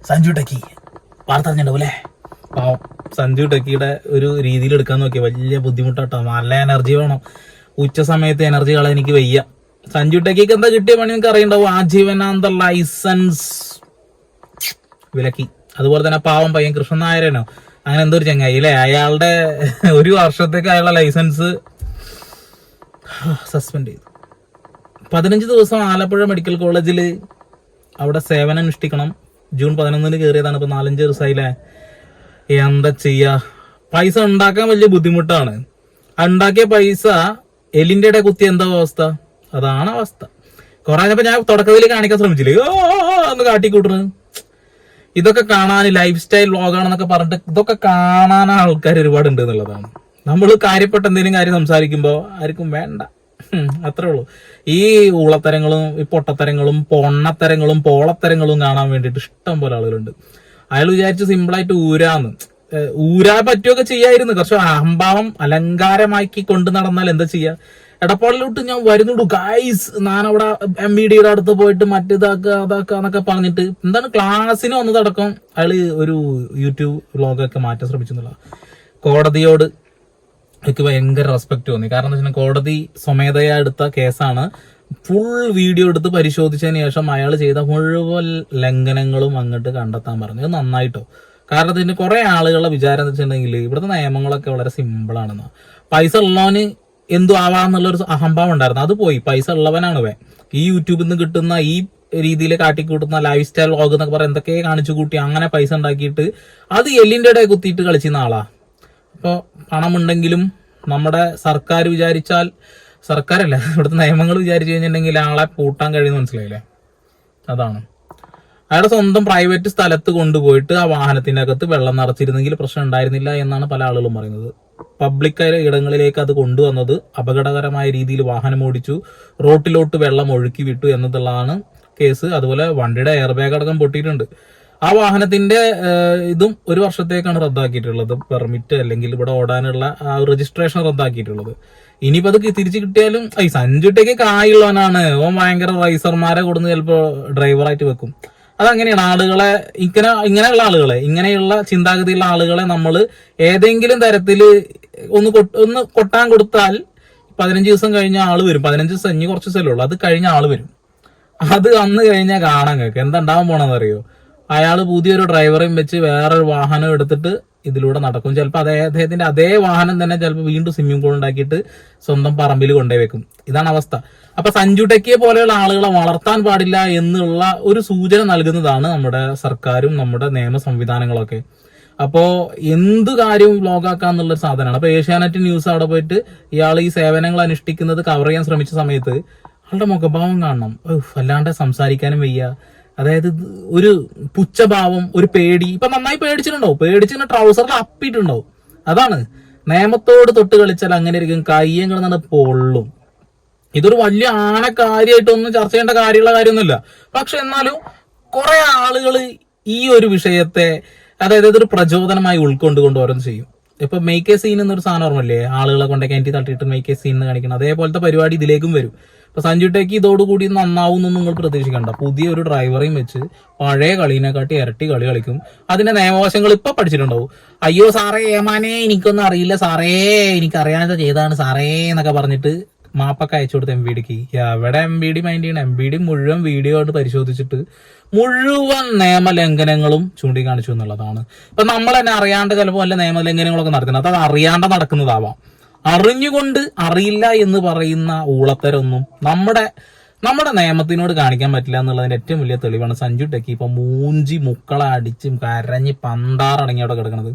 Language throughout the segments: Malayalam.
സഞ്ജു ടെക്കി വാർത്ത അറിഞ്ഞിട്ടുണ്ടാവൂലേ? പാവം സഞ്ജു ടെക്കിയുടെ ഒരു രീതിയിൽ എടുക്കാൻ നോക്കിയ വലിയ ബുദ്ധിമുട്ടാട്ടോ. നല്ല എനർജി വേണം. ഉച്ച സമയത്ത് എനർജി കളയാൻ എനിക്ക് വയ്യ. സഞ്ജു ടെക്കിക്ക് എന്താ കിട്ടിയ പണി നിങ്ങൾക്ക് അറിയണ്ടാവും. ആജീവനാന്ത ലൈസൻസ് വിലക്കി. അതുപോലെ തന്നെ പാവം പയ്യൻ കൃഷ്ണൻ നായരനോ അങ്ങനെ എന്തോ ഒരു ചങ്ങായി അല്ലേ, അയാളുടെ 1 വർഷത്തേക്ക് അയാളുടെ ലൈസൻസ് സസ്പെൻഡ് ചെയ്തു. 15 ദിവസം ആലപ്പുഴ മെഡിക്കൽ കോളേജിൽ അവിടെ സേവനം അനുഷ്ഠിക്കണം. ജൂൺ 11 കയറിയതാണ്. ഇപ്പൊ 4-5 ദിവസമായില്ലേ. എന്താ ചെയ്യാ, പൈസ ഉണ്ടാക്കാൻ വലിയ ബുദ്ധിമുട്ടാണ്. ഉണ്ടാക്കിയ പൈസ എല്ലിന്റെ ഇടയിൽ കുത്തി എന്താ അവസ്ഥ? അതാണ് അവസ്ഥ. കുറെ കഴിഞ്ഞപ്പോ ഞാൻ തുടക്കത്തിൽ കാണിക്കാൻ ശ്രമിച്ചില്ലേ, ഒന്ന് കാട്ടിക്കൂട്ടുന്നത്. ഇതൊക്കെ കാണാൻ ലൈഫ് സ്റ്റൈൽ വ്ളോഗാണെന്നൊക്കെ പറഞ്ഞിട്ട് ഇതൊക്കെ കാണാൻ ആൾക്കാർ ഒരുപാടുണ്ട് എന്നുള്ളതാണ്. നമ്മൾ കാര്യപ്പെട്ട എന്തെങ്കിലും കാര്യം സംസാരിക്കുമ്പോൾ ആർക്കും വേണ്ട, അത്രേ ഉള്ളൂ. ഈ ഊളത്തരങ്ങളും ഈ പൊട്ടത്തരങ്ങളും പൊണ്ണത്തരങ്ങളും പോളത്തരങ്ങളും കാണാൻ വേണ്ടിയിട്ട് ഇഷ്ടം പോലെ ആളുകളുണ്ട്. അയാൾ വിചാരിച്ച് സിമ്പിളായിട്ട് ഊരാൻ പറ്റുകയൊക്കെ ചെയ്യായിരുന്നു. കുറച്ച് അഹംഭാവം അലങ്കാരമാക്കി കൊണ്ട് നടന്നാൽ എന്താ ചെയ്യാ? എടപ്പാളിലോട്ട് ഞാൻ വരുന്നുള്ളൂ ഗൈസ്, ഞാനവിടെ MBDയുടെ അടുത്ത് പോയിട്ട് അതാക്കാന്നൊക്കെ പറഞ്ഞിട്ട് എന്താണ് ക്ലാസ്സിന് വന്നതടക്കം അയാള് ഒരു യൂട്യൂബ് വ്ളോഗൊക്കെ മാറ്റാൻ ശ്രമിച്ചു എന്നുള്ള. കോടതിയോട് എനിക്ക് ഭയങ്കര റെസ്പെക്ട് തോന്നി. കാരണം എന്താ വെച്ചാൽ കോടതി സ്വമേധയാ എടുത്ത കേസാണ്. ഫുൾ വീഡിയോ എടുത്ത് പരിശോധിച്ചതിന് ശേഷം അയാൾ ചെയ്ത മുഴുവൻ ലംഘനങ്ങളും അങ്ങോട്ട് കണ്ടെത്താൻ പറഞ്ഞു. അത് നന്നായിട്ടോ. കാരണം ഇതിന് കുറെ ആളുകളുടെ വിചാരം എന്ന് വെച്ചിട്ടുണ്ടെങ്കിൽ ഇവിടുത്തെ നിയമങ്ങളൊക്കെ വളരെ സിമ്പിളാണെന്ന്. പൈസ ഉള്ളവന് എന്തു ആവാന്നുള്ളൊരു അഹംഭാവം ഉണ്ടായിരുന്നു, അത് പോയി. പൈസ ഉള്ളവനാണ് ഈ യൂട്യൂബിൽ നിന്ന് കിട്ടുന്ന ഈ രീതിയിൽ കാട്ടിക്കൂട്ടുന്ന ലൈഫ് സ്റ്റൈൽ വ്ളോഗ് എന്നൊക്കെ പറയാൻ എന്തൊക്കെ കാണിച്ചു കൂട്ടി അങ്ങനെ പൈസ ഉണ്ടാക്കിയിട്ട് അത് എല്ലിന്റെ ഇടയിൽ കുത്തിയിട്ട് കളിച്ചിരുന്ന ആളാ. അപ്പോൾ പണമുണ്ടെങ്കിലും നമ്മുടെ സർക്കാർ വിചാരിച്ചാൽ, സർക്കാരല്ല ഇവിടുത്തെ നിയമങ്ങൾ വിചാരിച്ചു കഴിഞ്ഞിട്ടുണ്ടെങ്കിൽ ആളെ പൂട്ടാൻ കഴിയുന്ന മനസ്സിലായില്ലേ? അതാണ്. അയാളുടെ സ്വന്തം പ്രൈവറ്റ് സ്ഥലത്ത് കൊണ്ടുപോയിട്ട് ആ വാഹനത്തിന്റെ അകത്ത് വെള്ളം നിറച്ചിരുന്നെങ്കിൽ പ്രശ്നം ഉണ്ടായിരുന്നില്ല എന്നാണ് പല ആളുകളും പറയുന്നത്. പബ്ലിക് ഇടങ്ങളിലേക്ക് അത് കൊണ്ടുവന്നത് അപകടകരമായ രീതിയിൽ വാഹനം ഓടിച്ചു, റോട്ടിലോട്ട് വെള്ളം ഒഴുക്കി വിട്ടു എന്നതുള്ളതാണ് കേസ്. അതുപോലെ വണ്ടിയുടെ എയർ ബാഗ് അടക്കം പൊട്ടിയിട്ടുണ്ട്. ആ വാഹനത്തിന്റെ ഇതും 1 വർഷത്തേക്കാണ് റദ്ദാക്കിയിട്ടുള്ളത്. പെർമിറ്റ് അല്ലെങ്കിൽ ഇവിടെ ഓടാനുള്ള രജിസ്ട്രേഷൻ റദ്ദാക്കിയിട്ടുള്ളത്. ഇനിയിപ്പോ അത് തിരിച്ചു കിട്ടിയാലും സഞ്ജുട്ടേക്ക് കായുള്ളവനാണ്. ഓൻ ഭയങ്കര റൈസർമാരെ കൊടുന്ന് ചിലപ്പോ ഡ്രൈവറായിട്ട് വെക്കും. അതങ്ങനെയാണ്. ആളുകളെ ഇങ്ങനെയുള്ള ആളുകളെ, ഇങ്ങനെയുള്ള ചിന്താഗതിയുള്ള ആളുകളെ നമ്മൾ ഏതെങ്കിലും തരത്തിൽ ഒന്ന് കൊട്ടാൻ കൊടുത്താൽ 15 ദിവസം കഴിഞ്ഞ ആള് വരും. 15 ദിവസം ഇനി കുറച്ച് ദിവസമല്ലേ ഉള്ളൂ, അത് കഴിഞ്ഞ ആള് വരും. അത് അന്ന് കഴിഞ്ഞാൽ കാണാൻ കേൾക്കുക എന്താ ഉണ്ടാവാൻ പോണെന്ന് അറിയോ? അയാൾ പുതിയൊരു ഡ്രൈവറെയും വെച്ച് വേറൊരു വാഹനം എടുത്തിട്ട് ഇതിലൂടെ നടക്കും. ചിലപ്പോൾ അദ്ദേഹത്തിന്റെ അതേ വാഹനം തന്നെ ചിലപ്പോൾ വീണ്ടും സ്വിമ്മിംഗ് പൂൾ ഉണ്ടാക്കിയിട്ട് സ്വന്തം പറമ്പിൽ കൊണ്ടുപോയി വെക്കും. ഇതാണ് അവസ്ഥ. അപ്പൊ സഞ്ജു ടെക്കിയെ പോലെയുള്ള ആളുകളെ വളർത്താൻ പാടില്ല എന്നുള്ള ഒരു സൂചന നൽകുന്നതാണ് നമ്മുടെ സർക്കാരും നമ്മുടെ നിയമ സംവിധാനങ്ങളൊക്കെ. അപ്പോ എന്ത് കാര്യവും വ്ളോഗാക്കാന്നുള്ളൊരു സാധനമാണ്. അപ്പൊ ഏഷ്യാനെറ്റ് ന്യൂസ് അവിടെ പോയിട്ട് ഇയാൾ ഈ സേവനങ്ങൾ അനുഷ്ഠിക്കുന്നത് കവർ ചെയ്യാൻ ശ്രമിച്ച സമയത്ത് ആളുടെ മുഖഭാവം കാണണം. അല്ലാണ്ട് സംസാരിക്കാനും വയ്യ. അതായത് ഒരു പുച്ഛഭാവം, ഒരു പേടി. ഇപ്പൊ നന്നായി പേടിച്ചിട്ടുണ്ടാവും. പേടിച്ചിങ്ങനെ ട്രൗസറിൽ അപ്പിയിട്ടുണ്ടാവും. അതാണ് നിയമത്തോട് തൊട്ട് കളിച്ചാൽ അങ്ങനെ ഇരിക്കും. കയ്യങ്ങൾ നിന്ന് പൊള്ളും. ഇതൊരു വലിയ കാര്യമായിട്ടൊന്നും ചർച്ച ചെയ്യേണ്ട കാര്യമുള്ള കാര്യമൊന്നുമില്ല. പക്ഷെ എന്നാലും കുറെ ആളുകൾ ഈ ഒരു വിഷയത്തെ, അതായത് ഇതൊരു പ്രചോദനമായി ഉൾക്കൊണ്ടുകൊണ്ട് ഓരോന്ന് ചെയ്യും. ഇപ്പൊ മേക്ക് എ സീൻ എന്നൊരു സാധനം ഓർമ്മല്ലേ, ആളുകളെ കൊണ്ട് കിണറ്റി തട്ടിയിട്ട് മേക്ക് എ സീൻ എന്ന് കാണിക്കണം. അതേപോലത്തെ പരിപാടി ഇതിലേക്കും വരും. ഇപ്പൊ സഞ്ജു ടെക്കി ഇതോടുകൂടി നന്നാവുന്നൊന്നും നിങ്ങൾ പ്രതീക്ഷിക്കണ്ട. പുതിയൊരു ഡ്രൈവറെയും വെച്ച് പഴയ കളീനെക്കാട്ടി ഇരട്ടി കളി കളിക്കും. അതിന്റെ നിയമവശങ്ങൾ ഇപ്പൊ പഠിച്ചിട്ടുണ്ടാവും. അയ്യോ സാറേ ഏമാനെ എനിക്കൊന്നും അറിയില്ല സാറേ, എനിക്കറിയാതെ ചെയ്താണ് സാറേ എന്നൊക്കെ പറഞ്ഞിട്ട് മാപ്പൊക്കെ അയച്ചു കൊടുത്ത് MBDക്ക്. എവിടെ MBD മൈൻഡ് ചെയ്യണം? MBD മുഴുവൻ വീഡിയോ ആയിട്ട് പരിശോധിച്ചിട്ട് മുഴുവൻ നിയമലംഘനങ്ങളും ചൂണ്ടിക്കാണിച്ചു എന്നുള്ളതാണ്. ഇപ്പൊ നമ്മൾ തന്നെ അറിയാണ്ട് ചിലപ്പോൾ വല്ല നിയമലംഘനങ്ങളൊക്കെ നടക്കുന്നത്, അത് അറിയാണ്ട് നടക്കുന്നതാവാം. അറിഞ്ഞുകൊണ്ട് അറിയില്ല എന്ന് പറയുന്ന ഊളത്തരൊന്നും നമ്മുടെ നിയമത്തിനോട് കാണിക്കാൻ പറ്റില്ല എന്നുള്ളതിന്റെ ഏറ്റവും വലിയ തെളിവാണ് സഞ്ജു ടെക്കി ഇപ്പൊ മൂഞ്ചി മുക്കള അടിച്ചും കരഞ്ഞ് പന്താറടങ്ങി അവിടെ കിടക്കുന്നത്.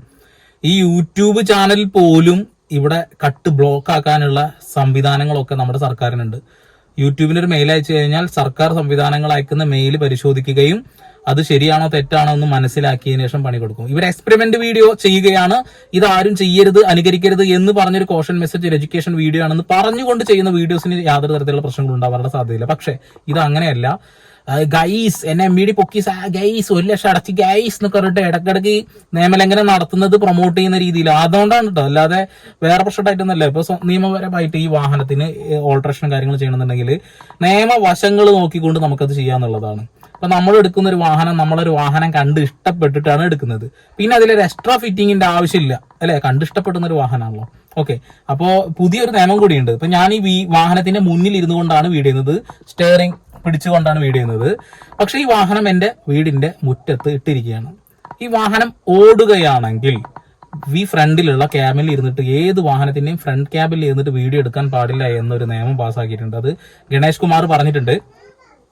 ഈ യൂട്യൂബ് ചാനൽ പോലും ഇവിടെ കട്ട് ബ്ലോക്ക് ആക്കാനുള്ള സംവിധാനങ്ങളൊക്കെ നമ്മുടെ സർക്കാരിനുണ്ട്. യൂട്യൂബിന് ഒരു മെയിൽ അയച്ചു കഴിഞ്ഞാൽ സർക്കാർ സംവിധാനങ്ങൾ അയക്കുന്ന മെയിൽ പരിശോധിക്കുകയും അത് ശരിയാണോ തെറ്റാണോ എന്ന് മനസ്സിലാക്കിയതിനു ശേഷം പണി കൊടുക്കും. ഇവർ എക്സ്പെരിമെന്റ് വീഡിയോ ചെയ്യുകയാണ്, ഇതാരും ചെയ്യരുത്, അനുകരിക്കരുത് എന്ന് പറഞ്ഞൊരു കോഷൻ മെസ്സേജ്, ഒരു എഡ്യൂക്കേഷൻ വീഡിയോ ആണെന്ന് പറഞ്ഞുകൊണ്ട് ചെയ്യുന്ന വീഡിയോസിന് യാതൊരു തരത്തിലുള്ള പ്രശ്നങ്ങളും ഉണ്ടാവാനുള്ള സാധ്യതയില്ല. പക്ഷെ ഇത് അങ്ങനെയല്ല. ഗൈസ് എന്നെ MVD പൊക്കി ഗൈസ് 1 ലക്ഷം അടച്ച് ഗൈസ് എന്നൊക്കെ പറഞ്ഞിട്ട് ഇടക്കിടക്ക് നിയമലംഘനം നടത്തുന്നത് പ്രൊമോട്ട് ചെയ്യുന്ന രീതിയിൽ. അതുകൊണ്ടാണ് കേട്ടോ, അല്ലാതെ വേറെ പ്രശ്നമായിട്ടൊന്നല്ല. ഇപ്പൊ നിയമപരമായിട്ട് ഈ വാഹനത്തിന് ഓൾട്രേഷൻ കാര്യങ്ങൾ ചെയ്യണമെന്നുണ്ടെങ്കിൽ നിയമവശങ്ങൾ നോക്കിക്കൊണ്ട് നമുക്കത് ചെയ്യാന്നുള്ളതാണ്. അപ്പൊ നമ്മൾ എടുക്കുന്ന ഒരു വാഹനം, നമ്മളൊരു വാഹനം കണ്ട് ഇഷ്ടപ്പെട്ടിട്ടാണ് എടുക്കുന്നത്. പിന്നെ അതിലൊരു എക്സ്ട്രാ ഫിറ്റിങ്ങിന്റെ ആവശ്യമില്ല അല്ലെ, കണ്ട് ഇഷ്ടപ്പെടുന്ന ഒരു വാഹനമാണല്ലോ. ഓക്കെ, അപ്പോ പുതിയൊരു നിയമം കൂടിയുണ്ട്. ഇപ്പൊ ഞാൻ ഈ വാഹനത്തിന്റെ മുന്നിൽ ഇരുന്നു കൊണ്ടാണ് വീഡിയോ ചെയ്യുന്നത്, സ്റ്റിയറിംഗ് പിടിച്ചുകൊണ്ടാണ് വീഡിയോ ചെയ്യുന്നത്. പക്ഷെ ഈ വാഹനം എന്റെ വീടിന്റെ മുറ്റത്ത് ഇട്ടിരിക്കുകയാണ്. ഈ വാഹനം ഓടുകയാണെങ്കിൽ ഈ ഫ്രണ്ടിലുള്ള ക്യാബിൽ ഇരുന്നിട്ട് ഏത് വാഹനത്തിന്റെയും ഫ്രണ്ട് ക്യാബിൽ ഇരുന്നിട്ട് വീഡിയോ എടുക്കാൻ പാടില്ല എന്നൊരു നിയമം പാസ്സാക്കിയിട്ടുണ്ട്. അത് ഗണേഷ് കുമാർ പറഞ്ഞിട്ടുണ്ട്.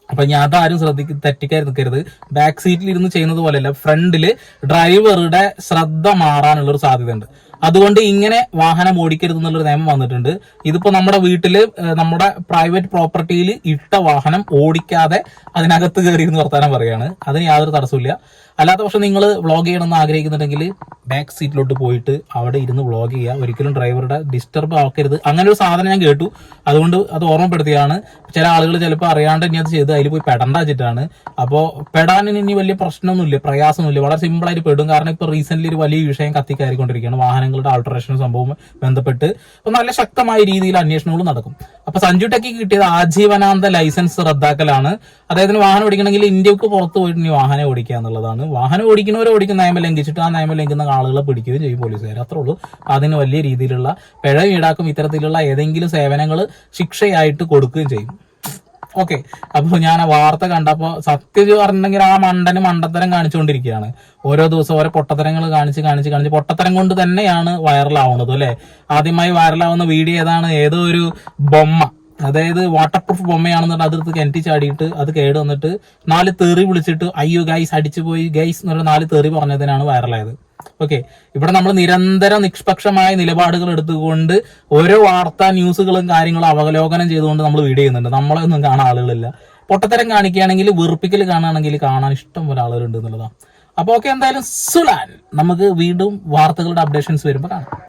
അപ്പൊ ഞാൻ അതാരും തെറ്റിക്കാതെ നിൽക്കരുത്. ബാക്ക് സീറ്റിൽ ഇരുന്ന് ചെയ്യുന്നത് പോലെയല്ല, ഫ്രണ്ടില് ഡ്രൈവറുടെ ശ്രദ്ധ മാറാനുള്ള ഒരു സാധ്യതയുണ്ട്. അതുകൊണ്ട് ഇങ്ങനെ വാഹനം ഓടിക്കരുത് എന്നുള്ളൊരു നിയമം വന്നിട്ടുണ്ട്. ഇതിപ്പോ നമ്മുടെ വീട്ടില് നമ്മുടെ പ്രൈവറ്റ് പ്രോപ്പർട്ടിയിൽ ഇട്ട വാഹനം ഓടിക്കാതെ അതിനകത്ത് കയറി ഇരുന്ന് വർത്താനം പറയാണ്. അതിന് യാതൊരു തടസ്സമില്ല. അല്ലാത്ത പക്ഷെ നിങ്ങൾ വ്ളോഗ് ചെയ്യണമെന്ന് ആഗ്രഹിക്കുന്നുണ്ടെങ്കിൽ ബാക്ക് സീറ്റിലോട്ട് പോയിട്ട് അവിടെ ഇരുന്ന് വ്ളോഗ് ചെയ്യുക. ഒരിക്കലും ഡ്രൈവറുടെ ഡിസ്റ്റർബ് ആക്കരുത്. അങ്ങനെ ഒരു സാധനം ഞാൻ കേട്ടു, അതുകൊണ്ട് അത് ഓർമ്മപ്പെടുത്തിയാണ്. ചില ആളുകൾ ചിലപ്പോൾ അറിയാണ്ട് ഇനി അത് ചെയ്ത് അതിൽ പോയി പെടണ്ട വെച്ചിട്ടാണ്. അപ്പോൾ പെടാൻ ഇനി വലിയ പ്രശ്നമൊന്നുമില്ല, പ്രയാസമൊന്നുമില്ല, വളരെ സിമ്പിളായിട്ട് പെടും. കാരണം ഇപ്പൊ റീസെന്റ് ഒരു വലിയ വിഷയം കത്തിക്കയറിക്കൊണ്ടിരിക്കുകയാണ് വാഹനങ്ങളുടെ ആൾട്ടറേഷൻ സംഭവം ബന്ധപ്പെട്ട്. അപ്പൊ നല്ല ശക്തമായ രീതിയിൽ അന്വേഷണങ്ങൾ നടക്കും. അപ്പൊ സഞ്ജു ടെക്കി കിട്ടിയത് ആജീവനാന്ത ലൈസൻസ് റദ്ദാക്കലാണ്. അദ്ദേഹത്തിന് വാഹനം ഓടിക്കണമെങ്കിൽ ഇന്ത്യക്ക് പുറത്ത് പോയിട്ട് ഇനി വാഹനം ഓടിക്കുക എന്നുള്ളതാണ്. വാഹനം ഓടിക്കുന്നവരെ ഓടിക്കുന്ന നിയമം ലംഘിച്ചിട്ട് ആ നിയമം ലംഘിക്കുന്ന ആളുകളെ പിടിക്കുകയും ചെയ്യും പോലീസുകാർ. അത്രേ ഉള്ളൂ. അതിന് വലിയ രീതിയിലുള്ള പിഴ ഈടാക്കും. ഇത്തരത്തിലുള്ള ഏതെങ്കിലും സേവനങ്ങൾ ശിക്ഷയായിട്ട് കൊടുക്കുകയും ചെയ്യും. ഓക്കെ, അപ്പൊ ഞാൻ ആ വാർത്ത കണ്ടപ്പോ സത്യം പറഞ്ഞിട്ടുണ്ടെങ്കിൽ ആ മണ്ടത്തരം കാണിച്ചുകൊണ്ടിരിക്കുകയാണ്. ഓരോ ദിവസം ഓരോ പൊട്ടത്തരങ്ങൾ കാണിച്ച് പൊട്ടത്തരം കൊണ്ട് തന്നെയാണ് വൈറലാവുന്നത് അല്ലെ. ആദ്യമായി വൈറലാവുന്ന വീഡിയോ ഏതാണ്? ഏതോ ഒരു ബൊമ്മ, അതായത് വാട്ടർ പ്രൂഫ് ബൊമ്മയാണെന്നിട്ട് അതെടുത്ത് കിണറ്റി ചാടിയിട്ട് അത് കേട് വന്നിട്ട് 4 തെറി വിളിച്ചിട്ട് അയ്യോ ഗൈസ് അടിച്ചു പോയി ഗൈസ് എന്നുള്ള 4 തെറി പറഞ്ഞതിനാണ് വൈറലായത്. ഓക്കെ, ഇവിടെ നമ്മൾ നിരന്തരം നിഷ്പക്ഷമായ നിലപാടുകൾ എടുത്തുകൊണ്ട് ഓരോ വാർത്താ ന്യൂസുകളും കാര്യങ്ങളും അവലോകനം ചെയ്തുകൊണ്ട് നമ്മൾ വീഡിയോ ചെയ്യുന്നുണ്ട്. നമ്മളെ ഒന്നും കാണാൻ ആളുകളില്ല. പൊട്ടത്തരം കാണിക്കുകയാണെങ്കിൽ, വെറുപ്പിക്കൽ കാണുകയാണെങ്കിൽ കാണാൻ ഇഷ്ടം പോലെ ആളുകളുണ്ട് എന്നുള്ളതാണ്. അപ്പൊ ഓക്കെ, എന്തായാലും സുലാൻ നമുക്ക് വീണ്ടും വാർത്തകളുടെ അപ്ഡേഷൻസ് വരുമ്പോൾ കാണാം.